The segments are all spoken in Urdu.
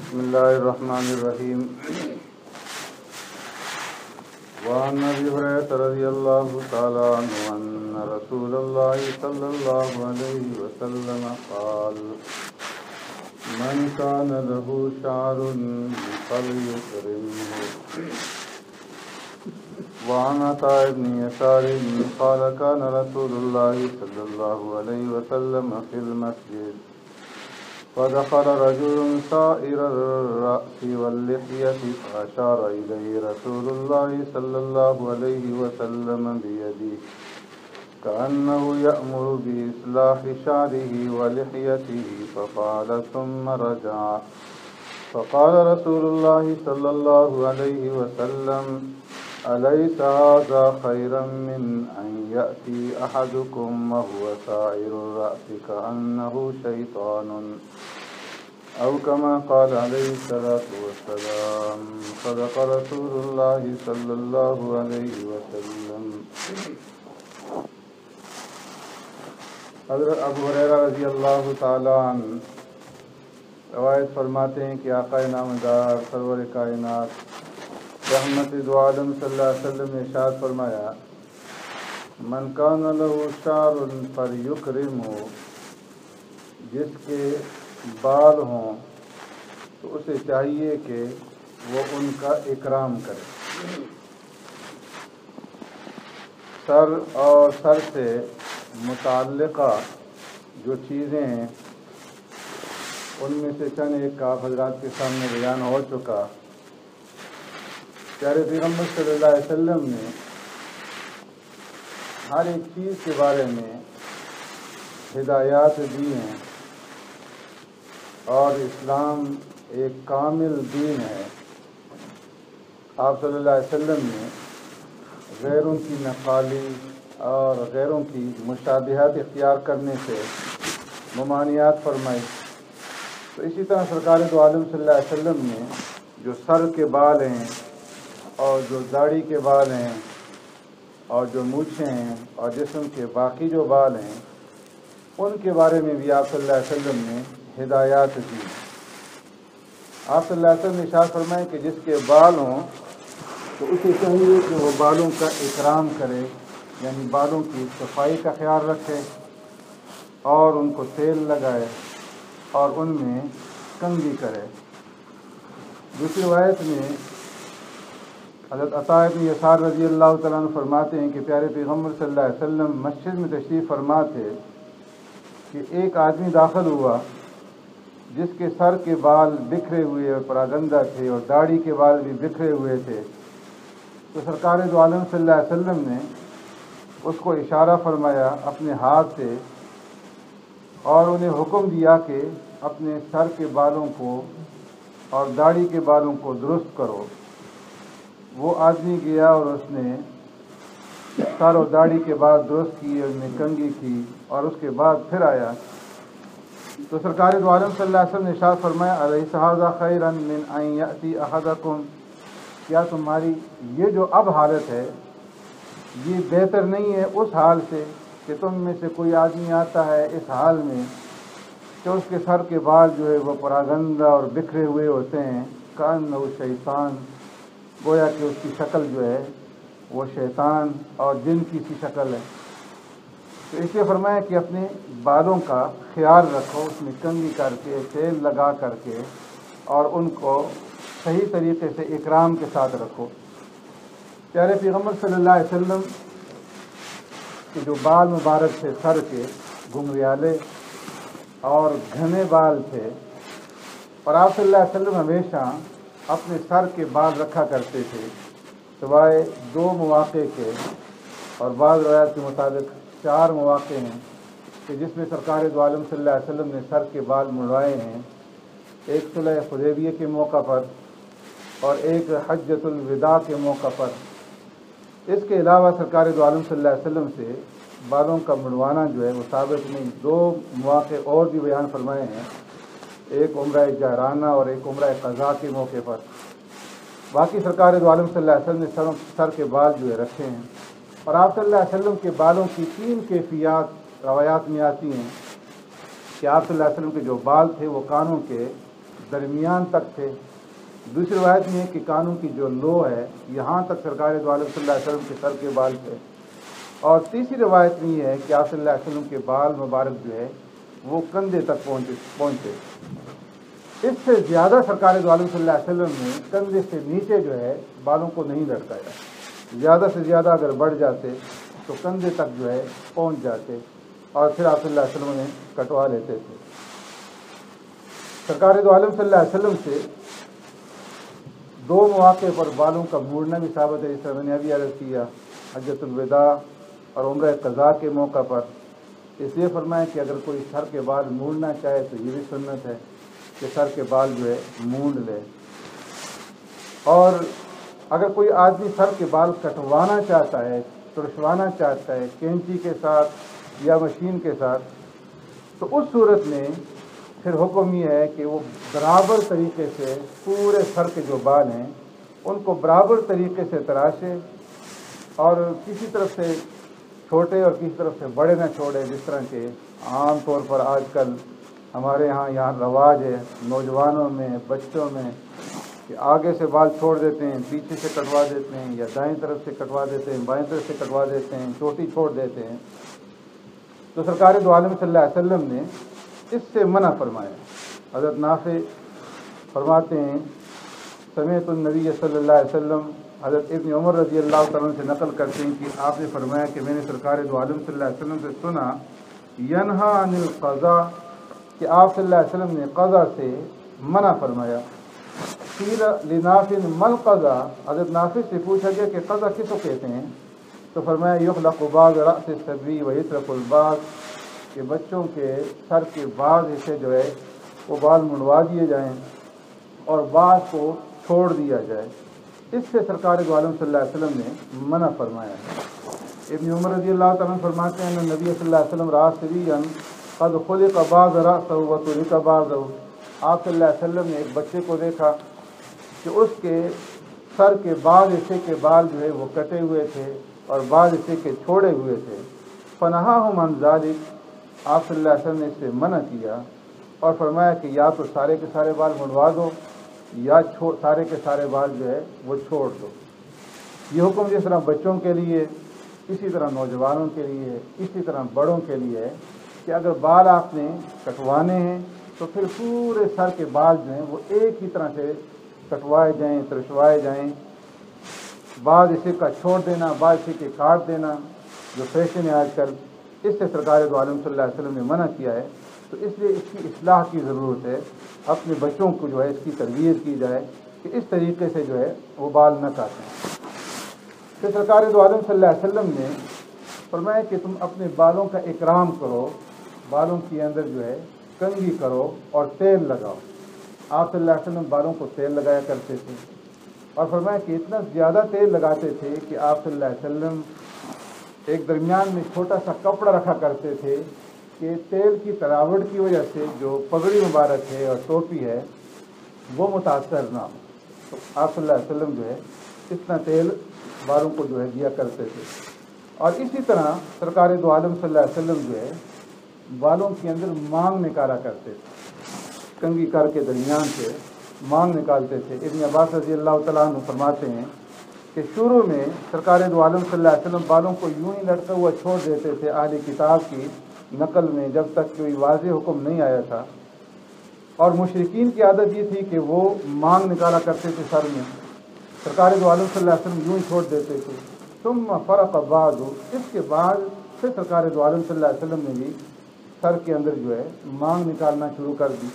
بسم الله الرحمن الرحيم. وعن أبي هريرة رضي الله تعالى عنه أن رسول الله صلى الله عليه وسلم قال: من كان له شعر فليكرمه. وعن عطاء بن يسار قال: كان رسول الله صلى الله عليه وسلم في المسجد فدخل رجل سائر الرأس واللحية فأشار إليه رسول الله صلى الله عليه وسلم بيده كأنه يأمر بإصلاح شعره ولحيته ففعل ثم رجع فقال رسول الله صلى الله عليه وسلم: أليس هذا خيرا من أن يأتي أحدكم وهو سائر الرأس كأنه شيطان أو كما قال عليه الصلاة والسلام. صدق رسول الله صلى الله عليه وسلم. حضرت ابو ہریرہ رضی اللہ تعالیٰ عنہ روایت فرماتے ہیں کہ آقا نامدار سرور کائنات رحمت دو عالم صلی اللہ علیہ وسلم نے ارشاد فرمایا: من کان لہ شعر فلیکرمہ، جس کے بال ہوں تو اسے چاہیے کہ وہ ان کا اکرام کرے. سر اور سر سے متعلقہ جو چیزیں ہیں ان میں سے چند ایک کا حضرات کے سامنے بیان ہو چکا. پیارے پیغمبر صلی اللہ علیہ وسلم نے ہر ایک چیز کے بارے میں ہدایات دی ہیں اور اسلام ایک کامل دین ہے. آپ صلی اللہ علیہ وسلم نے غیروں کی نقالی اور غیروں کی مشابہت اختیار کرنے سے ممانعت فرمائی. تو اسی طرح سرکار دو عالم صلی اللہ علیہ وسلم نے جو سر کے بال ہیں اور جو داڑھی کے بال ہیں اور جو مونچھیں ہیں اور جسم کے باقی جو بال ہیں ان کے بارے میں بھی آپ صلی اللہ علیہ وسلم نے ہدایات دی. آپ صلی اللہ علیہ وسلم نے ارشاد فرمائے کہ جس کے بال ہوں تو اسے چاہیے کہ وہ بالوں کا اکرام کرے، یعنی بالوں کی صفائی کا خیال رکھے اور ان کو تیل لگائے اور ان میں کنگھی کرے. دوسری روایت میں حضرت عطاء بن یسار رضی اللہ تعالیٰ عنہ فرماتے ہیں کہ پیارے پیغمبر صلی اللہ علیہ وسلم مسجد میں تشریف فرما تھے کہ ایک آدمی داخل ہوا جس کے سر کے بال بکھرے ہوئے اور پراگندہ تھے اور داڑھی کے بال بھی بکھرے ہوئے تھے. تو سرکار دو عالم صلی اللہ علیہ وسلم نے اس کو اشارہ فرمایا اپنے ہاتھ سے اور انہیں حکم دیا کہ اپنے سر کے بالوں کو اور داڑھی کے بالوں کو درست کرو. وہ آدمی گیا اور اس نے سر اور داڑھی کے بال درست کی، اس نے کنگھی کی اور اس کے بعد پھر آیا. تو سرکار دو عالم صلی اللہ علیہ وسلم نے ارشاد فرمایا: الیس ھذا خیرا من ان یأتی احدکم، کیا تمہاری یہ جو اب حالت ہے یہ بہتر نہیں ہے اس حال سے کہ تم میں سے کوئی آدمی آتا ہے اس حال میں کہ اس کے سر کے بال جو ہے وہ پراگندہ اور بکھرے ہوئے ہوتے ہیں، کأنہ شیطان، گویا کہ اس کی شکل جو ہے وہ شیطان اور جن کی سی شکل ہے. تو اس لیے فرمایا کہ اپنے بالوں کا خیال رکھو، اس میں کنگھی کر کے تیل لگا کر کے اور ان کو صحیح طریقے سے اکرام کے ساتھ رکھو. پیارے پیغمبر صلی اللہ علیہ وسلم کے جو بال مبارک تھے سر کے گھنگریالے اور گھنے بال تھے، اور آپ صلی اللہ علیہ وسلم ہمیشہ اپنے سر کے بال رکھا کرتے تھے سوائے 2 مواقع کے، اور بعض روایات کے مطابق 4 مواقع ہیں کہ جس میں سرکار دو عالم صلی اللہ علیہ وسلم نے سر کے بال منڈوائے ہیں. ایک صلح حدیبیہ کے موقع پر اور ایک حجۃ الوداع کے موقع پر. اس کے علاوہ سرکار دو عالم صلی اللہ علیہ وسلم سے بالوں کا منڈوانا جو ہے وہ ثابت نہیں. 2 مواقع اور بھی بیان فرمائے ہیں، ایک عمرہ جہرانہ اور ایک عمرہ قضاء کے موقع پر. باقی سرکار دو عالم صلی اللہ علیہ وسلم نے سر کے بال جو ہے رکھے ہیں. اور آپ صلی اللہ علیہ وسلم کے بالوں کی 3 کیفیات روایات میں آتی ہیں کہ آپ صلی اللہ علیہ وسلم کے جو بال تھے وہ کانوں کے درمیان تک تھے، دوسری روایت میں ہے کہ کانوں کی جو لو ہے یہاں تک سرکار دو عالم صلی اللہ علیہ وسلم کے سر کے بال تھے، اور تیسری روایت میں یہ ہے کہ آپ صلی اللہ علیہ وسلم کے بال مبارک جو ہے وہ کندھے تک پہنچے۔ اس سے زیادہ سرکار دو عالم صلی اللہ علیہ وسلم نے کندھے سے نیچے جو ہے بالوں کو نہیں لٹکایا، زیادہ سے زیادہ اگر بڑھ جاتے تو کندھے تک جو ہے پہنچ جاتے، اور پھر آپ صلی اللہ علیہ وسلم نے کٹوا لیتے تھے۔ سرکار دو عالم صلی اللہ علیہ وسلم سے دو مواقع پر بالوں کا موڑنا بھی ثابت ہے، جس طرح میں نے ابھی عرض کیا، حجۃ الوداع اور عمرہ قضاء کے موقع پر۔ اس لیے فرمایا کہ اگر کوئی سر کے بال موڑنا چاہے تو یہ بھی سنت ہے کہ سر کے بال جو ہے موڑ لے، اور اگر کوئی آدمی سر کے بال کٹوانا چاہتا ہے، ترشوانا چاہتا ہے کینچی کے ساتھ یا مشین کے ساتھ، تو اس صورت میں پھر حکم یہ ہے کہ وہ برابر طریقے سے پورے سر کے جو بال ہیں ان کو برابر طریقے سے تراشے، اور کسی طرف سے چھوٹے اور کسی طرف سے بڑے نہ چھوڑے، جس طرح کہ عام طور پر آج کل ہمارے یہاں رواج ہے نوجوانوں میں، بچوں میں، کہ آگے سے بال چھوڑ دیتے ہیں، پیچھے سے کٹوا دیتے ہیں، یا دائیں طرف سے کٹوا دیتے ہیں، بائیں طرف سے کٹوا دیتے ہیں، چوٹی چھوڑ دیتے ہیں۔ تو سرکار دو عالم صلی اللہ علیہ وسلم نے اس سے منع فرمایا۔ حضرت نافع فرماتے ہیں سمعت النبی صلی اللہ علیہ وسلم، حضرت ابن عمر رضی اللہ تعالیٰ سے نقل کرتے ہیں کہ آپ نے فرمایا کہ میں نے سرکار دو عالم صلی اللہ علیہ وسلم سے سنا ینہا عن القضاء، کہ آپ صلی اللہ علیہ وسلم نے قضا سے منع فرمایا۔ قیل لنافع ما القضاء، حضرت نافع سے پوچھا گیا کہ قضا کس کو کہتے ہیں؟ تو فرمایا یخلق بعض رأس الصبی ویترک البعض، کہ بچوں کے سر کے بعض حصے جو ہے وہ بال منڈوا دیے جائیں اور بعض کو چھوڑ دیا جائے۔ اس سے سرکار دو عالم صلی اللہ علیہ وسلم نے منع فرمایا ہے۔ ابن عمر رضی اللہ تعالیٰ فرماتے ہیں نبی صلی اللہ علیہ وسلم رأى صبيا قد خلق بعض رأسه وترك بعضه، آپ صلی اللہ علیہ وسلم نے ایک بچے کو دیکھا کہ اس کے سر کے بعض حصے کے بال جو ہے وہ کٹے ہوئے تھے اور بعض حصے کے چھوڑے ہوئے تھے۔ فنہاہم عن ذلک، آپ صلی اللہ علیہ وسلم نے اس سے منع کیا اور فرمایا کہ یا تو سارے کے سارے بال منڈوا دو یا سارے کے سارے بال جو ہے وہ چھوڑ دو۔ یہ حکم جس طرح بچوں کے لیے، اسی طرح نوجوانوں کے لیے، اسی طرح بڑوں کے لیے ہے کہ اگر بال آپ نے کٹوانے ہیں تو پھر پورے سر کے بال جو ہیں وہ ایک ہی طرح سے کٹوائے جائیں، ترشوائے جائیں، بعض حصے کا چھوڑ دینا، بعض حصے کے کاٹ دینا جو فیشن ہے آج کل، اس سے سرکار دو عالم صلی اللہ علیہ وسلم نے منع کیا ہے۔ تو اس لیے اس کی اصلاح کی ضرورت ہے، اپنے بچوں کو جو ہے اس کی تربیت کی جائے کہ اس طریقے سے جو ہے وہ بال نہ کاٹیں۔ پھر سرکار دو عالم صلی اللہ علیہ وسلم نے فرمایا کہ تم اپنے بالوں کا اکرام کرو، بالوں کے اندر جو ہے کنگھی کرو اور تیل لگاؤ۔ آپ صلی اللہ علیہ وسلم بالوں کو تیل لگایا کرتے تھے، اور فرمایا کہ اتنا زیادہ تیل لگاتے تھے کہ آپ صلی اللہ علیہ وسلم ایک درمیان میں چھوٹا سا کپڑا رکھا کرتے تھے کہ تیل کی تراوٹ کی وجہ سے جو پگڑی مبارک ہے اور ٹوپی ہے وہ متاثر نہ ہو۔ تو آپ صلی اللہ علیہ وسلم جو ہے اتنا تیل بالوں کو جو ہے دیا کرتے تھے۔ اور اسی طرح سرکار دو عالم صلی اللہ علیہ وسلم جو ہے بالوں کے اندر مانگ نکالا کرتے تھے، کنگھی کر کے درمیان سے مانگ نکالتے تھے۔ ابن عباس رضی اللہ تعالیٰ عنہ فرماتے ہیں کہ شروع میں سرکار دو عالم صلی اللہ علیہ وسلم بالوں کو یوں ہی لٹکا ہوا چھوڑ دیتے تھے اہل کتاب کی نقل میں، جب تک کوئی واضح حکم نہیں آیا تھا، اور مشرکین کی عادت یہ تھی کہ وہ مانگ نکالا کرتے تھے سر میں، سرکار دو عالم صلی اللہ علیہ وسلم یوں ہی چھوڑ دیتے تھے۔ ثم فرق بعد، اس کے بعد پھر سرکار دو عالم صلی اللہ علیہ وسلم نے بھی سر کے اندر جو ہے مانگ نکالنا شروع کر دی۔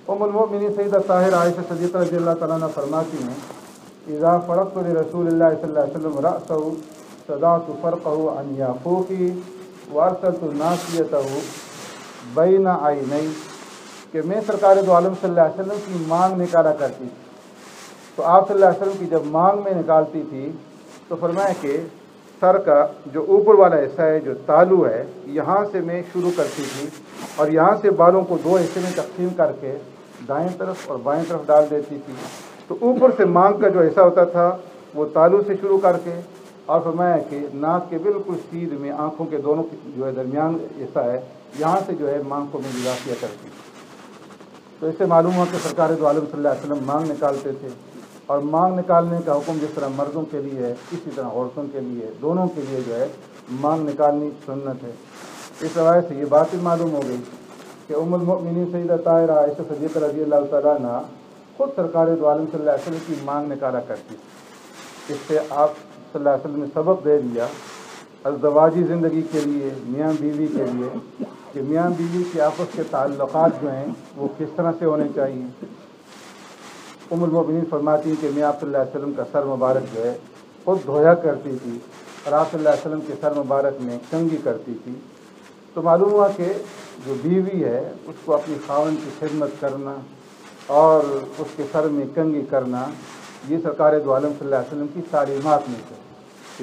ام المؤمنین سیدہ طاہرہ عائشہ صدیقہ رضی اللہ تعالیٰ عنہ فرماتی ہیں اذا فرقت لرسول اللہ صلی اللہ علیہ وسلم رأسه صدعت فرقه عن یافوقی وارسلت ناصیته بین عینی، کہ میں سرکار دو عالم صلی اللہ علیہ وسلم کی مانگ نکالا کرتی تھی، تو آپ صلی اللہ علیہ وسلم کی جب مانگ میں نکالتی تھی تو فرمایا کہ سر کا جو اوپر والا حصہ ہے، جو تالو ہے، یہاں سے میں شروع کرتی تھی اور یہاں سے بالوں کو دو حصے میں تقسیم کر کے دائیں طرف اور بائیں طرف ڈال دیتی تھی۔ تو اوپر سے مانگ کا جو حصہ ہوتا تھا وہ تالو سے شروع کر کے، اور فرمایا کہ ناک کے بالکل سیدھ میں آنکھوں کے دونوں جو ہے درمیان حصہ ہے، یہاں سے جو ہے مانگ کو میں جدا کیا کرتی۔ تو اس سے معلوم ہوا کہ سرکار دو عالم صلی اللہ علیہ وسلم مانگ نکالتے تھے، اور مانگ نکالنے کا حکم جس طرح مردوں کے لیے ہے اسی طرح عورتوں کے لیے، دونوں کے لیے جو ہے مانگ نکالنی سنت ہے۔ اس روایت سے یہ بات بھی معلوم ہو گئی کہ ام المؤمنین سیدہ طاہرہ عائشہ صدیقہ رضی اللہ تعالیٰ عنہ خود سرکار دو عالم صلی اللہ علیہ وسلم کی مانگ نکالا کرتی تھی۔ اس سے آپ صلی اللہ علیہ وسلم نے سبق دے دیا ازدواجی زندگی کے لیے، میاں بیوی کے لیے، کہ میاں بیوی کے آپس کے تعلقات جو ہیں وہ کس طرح سے ہونے چاہیے۔ ام المؤمنین فرماتی ہیں کہ میں آپ صلی اللہ علیہ وسلم کا سر مبارک جو ہے خود دھویا کرتی تھی، اور آپ صلی اللہ علیہ وسلم کے سر مبارک میں کنگھی کرتی تھی۔ تو معلوم ہوا کہ جو بیوی ہے اس کو اپنی خاوند کی خدمت کرنا اور اس کے سر میں کنگھی کرنا، یہ سرکار دو عالم صلی اللہ علیہ وسلم کی تعلیمات میں سے،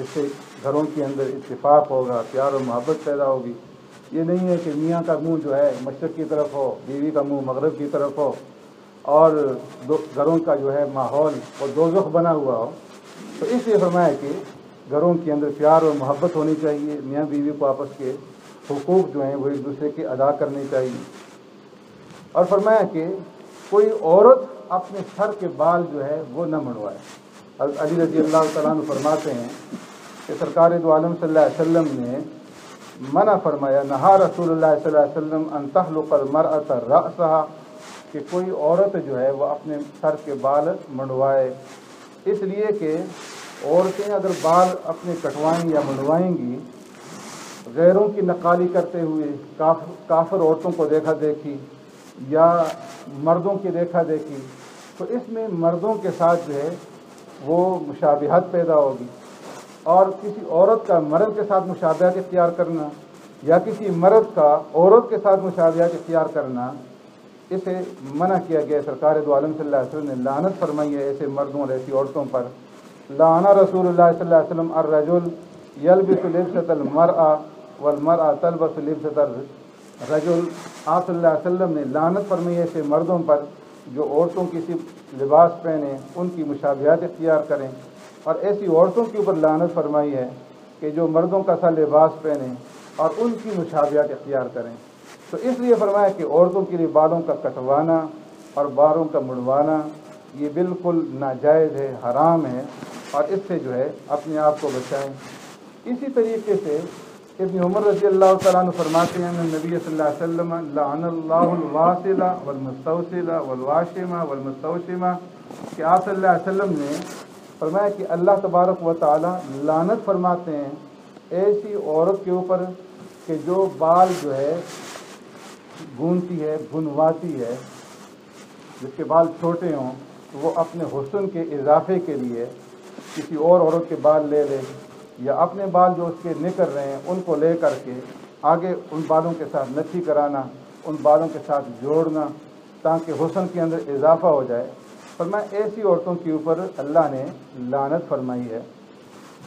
اس سے گھروں کے اندر اتفاق ہوگا، پیار و محبت پیدا ہوگی۔ یہ نہیں ہے کہ میاں کا منہ جو ہے مشرق کی طرف ہو، بیوی کا منہ مغرب کی طرف ہو، اور گھروں کا جو ہے ماحول وہ دوزخ بنا ہوا ہو۔ تو اس لیے فرمایا کہ گھروں کے اندر پیار اور محبت ہونی چاہیے، میاں بیوی کو آپس کے حقوق جو ہیں وہ ایک دوسرے کے ادا کرنے چاہیے۔ اور فرمایا کہ کوئی عورت اپنے سر کے بال جو ہے وہ نہ منڈوائے۔ حضرت علی رضی اللہ تعالیٰ عنہ فرماتے ہیں کہ سرکار دو عالم صلی اللہ علیہ وسلم نے منع فرمایا، نہا رسول اللہ صلی اللہ علیہ وسلم ان تحلق المرأة رأسها، کہ کوئی عورت جو ہے وہ اپنے سر کے بال منڈوائے، اس لیے کہ عورتیں اگر بال اپنے کٹوائیں یا منڈوائیں گی غیروں کی نقالی کرتے ہوئے، کافر عورتوں کو دیکھا دیکھی یا مردوں کی دیکھا دیکھی، تو اس میں مردوں کے ساتھ جو ہے وہ مشابہت پیدا ہوگی، اور کسی عورت کا مرد کے ساتھ مشابہت اختیار کرنا یا کسی مرد کا عورت کے ساتھ مشابہت اختیار کرنا، اسے منع کیا گیا۔ سرکار دو عالم صلی اللہ علیہ وسلم نے لعنت فرمائی ہے ایسے مردوں اور ایسی عورتوں پر۔ لعن رسول اللہ صلی اللہ علیہ وسلم الرجل یلبس لبسۃ المرأة والمرأة تلبس لبسۃ الرجل، آپ صلی اللہ علیہ وسلم نے لعنت فرمائی ہے ایسے مردوں پر جو عورتوں کی صرف لباس پہنیں، ان کی مشابہت اختیار کریں، اور ایسی عورتوں کے اوپر لعنت فرمائی ہے کہ جو مردوں کا سا لباس پہنیں اور ان کی مشابہت اختیار کریں۔ تو اس لیے فرمایا کہ عورتوں کے لیے بالوں کا کٹوانا اور بالوں کا مڑوانا یہ بالکل ناجائز ہے، حرام ہے، اور اس سے جو ہے اپنے آپ کو بچائیں۔ اسی طریقے سے ابن عمر رضی اللہ تعالیٰ عنہ فرماتے ہیں نبی صلی اللہ علیہ وسلم لعن اللہ الواصل والمستوصل والواشم والمستوشم، کہ آپ صلی اللہ علیہ وسلم نے فرمایا کہ اللہ تبارک و تعالیٰ لعنت فرماتے ہیں ایسی عورت کے اوپر کہ جو بال جو ہے گونتی ہے، بنواتی ہے، جس کے بال چھوٹے ہوں تو وہ اپنے حسن کے اضافے کے لیے کسی اور عورت کے بال لے لے، یا اپنے بال جو اس کے نکل رہے ہیں ان کو لے کر کے آگے ان بالوں کے ساتھ نچھی کرانا، ان بالوں کے ساتھ جوڑنا تاکہ حسن کے اندر اضافہ ہو جائے۔ فرمایا ایسی عورتوں کے اوپر اللہ نے لعنت فرمائی ہے۔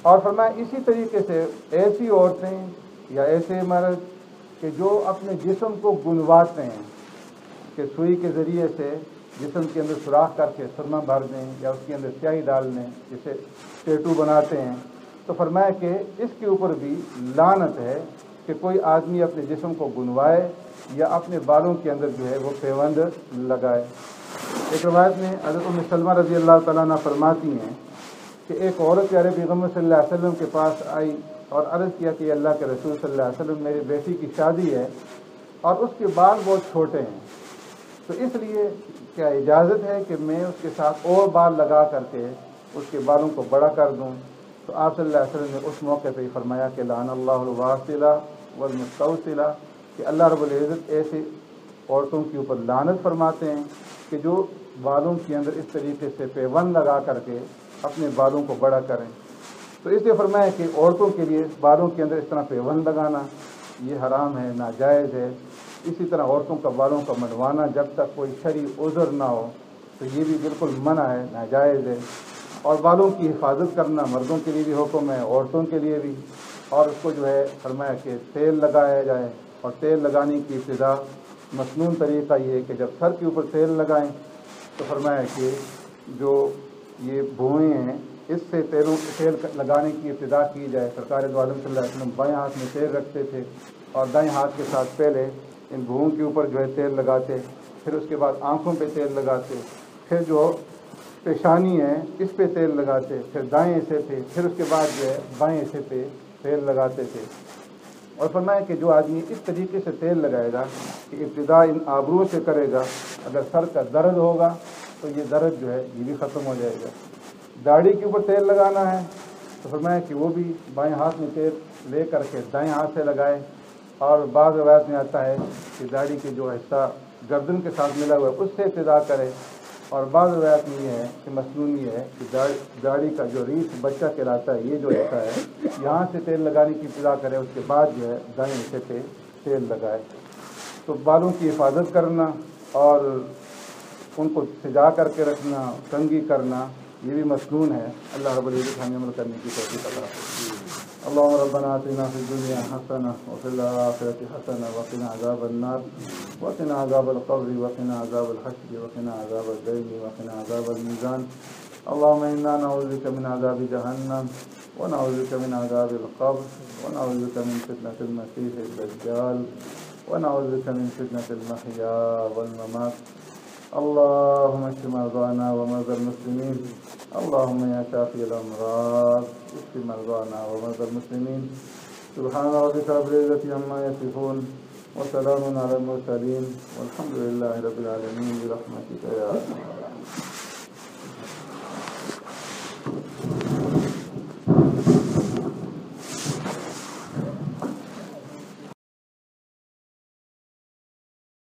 اور فرمایا اسی طریقے سے ایسی عورتیں یا ایسے مرد کہ جو اپنے جسم کو گنواتے ہیں، کہ سوئی کے ذریعے سے جسم کے اندر سوراخ کر کے سرما بھر دیں یا اس کے اندر سیاہی ڈال دیں، جسے ٹیٹو بناتے ہیں، تو فرمایا کہ اس کے اوپر بھی لعنت ہے کہ کوئی آدمی اپنے جسم کو گنوائے یا اپنے بالوں کے اندر جو ہے وہ پیوند لگائے۔ ایک روایت میں حضرت ام سلمہ رضی اللہ تعالیٰ عنہ فرماتی ہیں کہ ایک عورت پیارے پیغمبر صلی اللہ علیہ وسلم کے پاس آئی اور عرض کیا کہ اللہ کے رسول صلی اللہ علیہ وسلم میری بیٹی کی شادی ہے اور اس کے بال بہت چھوٹے ہیں، تو اس لیے کیا اجازت ہے کہ میں اس کے ساتھ اور بال لگا کر کے اس کے بالوں کو بڑا کر دوں؟ تو آپ صلی اللہ علیہ وسلم نے اس موقع پہ ہی فرمایا کہ لعن اللہ الواصلہ والمستوصلہ، کہ اللہ رب العزت ایسی عورتوں کے اوپر لعنت فرماتے ہیں کہ جو بالوں کے اندر اس طریقے سے پیوند لگا کر کے اپنے بالوں کو بڑا کریں۔ تو اس لیے فرمایا کہ عورتوں کے لیے بالوں کے اندر اس طرح پیوند لگانا یہ حرام ہے، ناجائز ہے۔ اسی طرح عورتوں کا بالوں کا منڈوانا جب تک کوئی شرعی عذر نہ ہو تو یہ بھی بالکل منع ہے، ناجائز ہے۔ اور بالوں کی حفاظت کرنا مردوں کے لیے بھی حکم ہے، عورتوں کے لیے بھی، اور اس کو جو ہے فرمایا کہ تیل لگایا جائے، اور تیل لگانے کی ابتدا مسنون طریقہ یہ ہے کہ جب سر کے اوپر تیل لگائیں تو فرمایا کہ جو یہ بھوئیں ہیں اس سے تیل لگانے کی ابتدا کی جائے۔ سرکار دو عالم صلی اللہ علیہ وسلم بائیں ہاتھ میں تیل رکھتے تھے اور دائیں ہاتھ کے ساتھ پہلے ان بھوؤں کے اوپر جو ہے تیل لگاتے، پھر اس کے بعد آنکھوں پہ تیل لگاتے، پھر جو پیشانی ہے اس پہ تیل لگاتے، پھر دائیں حصے پہ، پھر اس کے بعد جو ہے بائیں حصے پہ تیل لگاتے تھے۔ اور فرمایا کہ جو آدمی اس طریقے سے تیل لگائے گا کہ ابتدا ان آبرو سے کرے گا، اگر سر کا درد ہوگا تو یہ درد جو ہے یہ بھی ختم ہو جائے گا۔ داڑھی کے اوپر تیل لگانا ہے تو فرمایا کہ وہ بھی بائیں ہاتھ میں تیل لے کر کے دائیں ہاتھ سے لگائے، اور بعض روایت میں آتا ہے کہ داڑھی کے جو حصہ گردن کے ساتھ ملا ہوا ہے اس سے ابتدا کرے، اور بعض روایت میں یہ ہے کہ مسنون یہ ہے کہ داڑھی کا جو ریس بچہ کہلاتا ہے یہ جو حصہ ہے یہاں سے تیل لگانے کی ابتدا کرے، اس کے بعد جو ہے دائیں حصے پہ تیل لگائے۔ تو بالوں کی حفاظت کرنا اور ان کو سجا کر کے رکھنا، کنگھی کرنا، یہ بھی مسنون ہے۔ اللہ رب العزت ہمیں عمل کرنے کی توفیق عطا فرمائے۔ اللهم ربنا آتنا في الدنيا حسنة وفي الآخرة حسنة وقنا عذاب النار وقنا عذاب القبر وقنا عذاب الحشر وقنا عذاب الدين وقنا عذاب الميزان اللهم إنا نعوذ بك من عذاب جهنم ونعوذ بك من عذاب القبر ونعوذ بك من فتنة المسيح الدجال ونعوذ بك من فتنة المحيا والممات اللهم اشف مرضانا ومرضى المسلمين اللهم يا شافي الأمراض اشف مرضانا ومرضى المسلمين سبحان ربك رب العزة عما يصفون وسلام على المرسلين والحمد لله رب العالمين برحمتك يا أرحم الراحمين۔